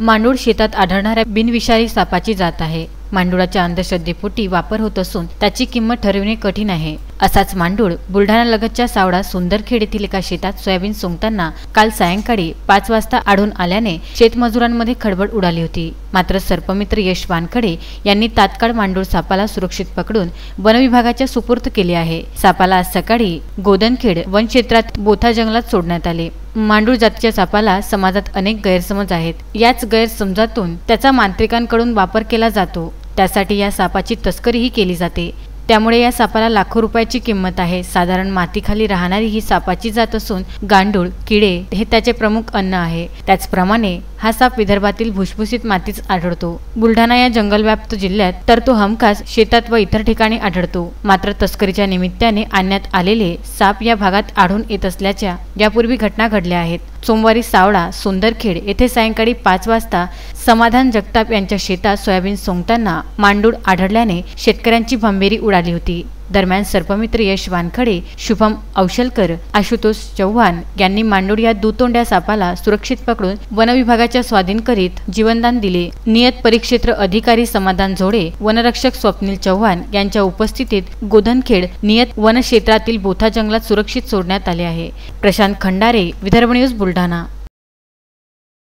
मांडूळ शेतात आढळणाऱ्या बिनविषारी सापाची जात आहे। मांडुळाच्या अंधश्रद्धेपोटी वापर होत असून त्याची किंमत ठरविणे कठीण आहे। असाच मांडूळ बुलढाणा लगतच्या सावडा सुंदरखेड येथील एका शेतात सोयाबीन सोंगताना काल सायंकाळी 5 वाजता आढळून आल्याने शेतमजुरांमध्ये खळबळ उडाली होती। मात्र सर्पमित्र यश वानखडे यांनी तात्काळ मांडूळ सापाला सुरक्षित पकडून वन विभागाच्या सुपूर्द केले आहे। सापाला आज सकाळी गोदनखेड वन क्षेत्रात बोथा जंगलात सोडण्यात आले। मांडूळ जातीच्या सापाला समाजात अनेक गैरसमज आहेत। याच गैरसमजातून त्याचा मांत्रिकांकडून वापर केला जातो। त्यासाठी या सापाची तस्करीही केली जाते। त्यामुळे या सापाला लाखो रुपयाची किंमत आहे। साधारण मातीखाली राहणारी ही सापाची जात असून गांडूळ किडे हे त्याचे प्रमुख अन्न आहे। त्याचप्रमाणे हा साप विदर्भातील भुसभुशीत मातीत आढळतो। बुलढाणा या जंगलव्याप्त जिल्ह्यात तर तो हमखास शेतात व इतर ठिकाणी आढळतो। मात्र तस्करीच्या निमित्ताने आणण्यात आलेले साप या भागात आढळून येत असल्याच्या यापूर्वी घटना घडल्या आहेत। सोमवारी सावडा सुंदरखेड येथे सायंकाळी 5 वाजता समाधान जगताप यांच्या शेतात सोयाबीन सोंगताना मांडूळ आढळल्याने शेतकऱ्यांची भंबेरी उडाली होती। दरम्यान सर्पमित्र यश वानखडे, शुभम औशलकर, आशुतोष चव्हाण यांनी मांडूळ या दुतोंड्या सापाला सुरक्षित पकडून वन विभागाच्या स्वाधीन करीत जीवनदान दिले। नियत परिक्षेत्र अधिकारी समाधान झोडे, वनरक्षक स्वप्नील चव्हाण यांच्या उपस्थितीत गोधनखेड नियत वन क्षेत्रातील बोथा जंगलात सुरक्षित सोडण्यात आले आहे। प्रशांत खंडारे, विदर्भ न्यूज, बुलढाणा।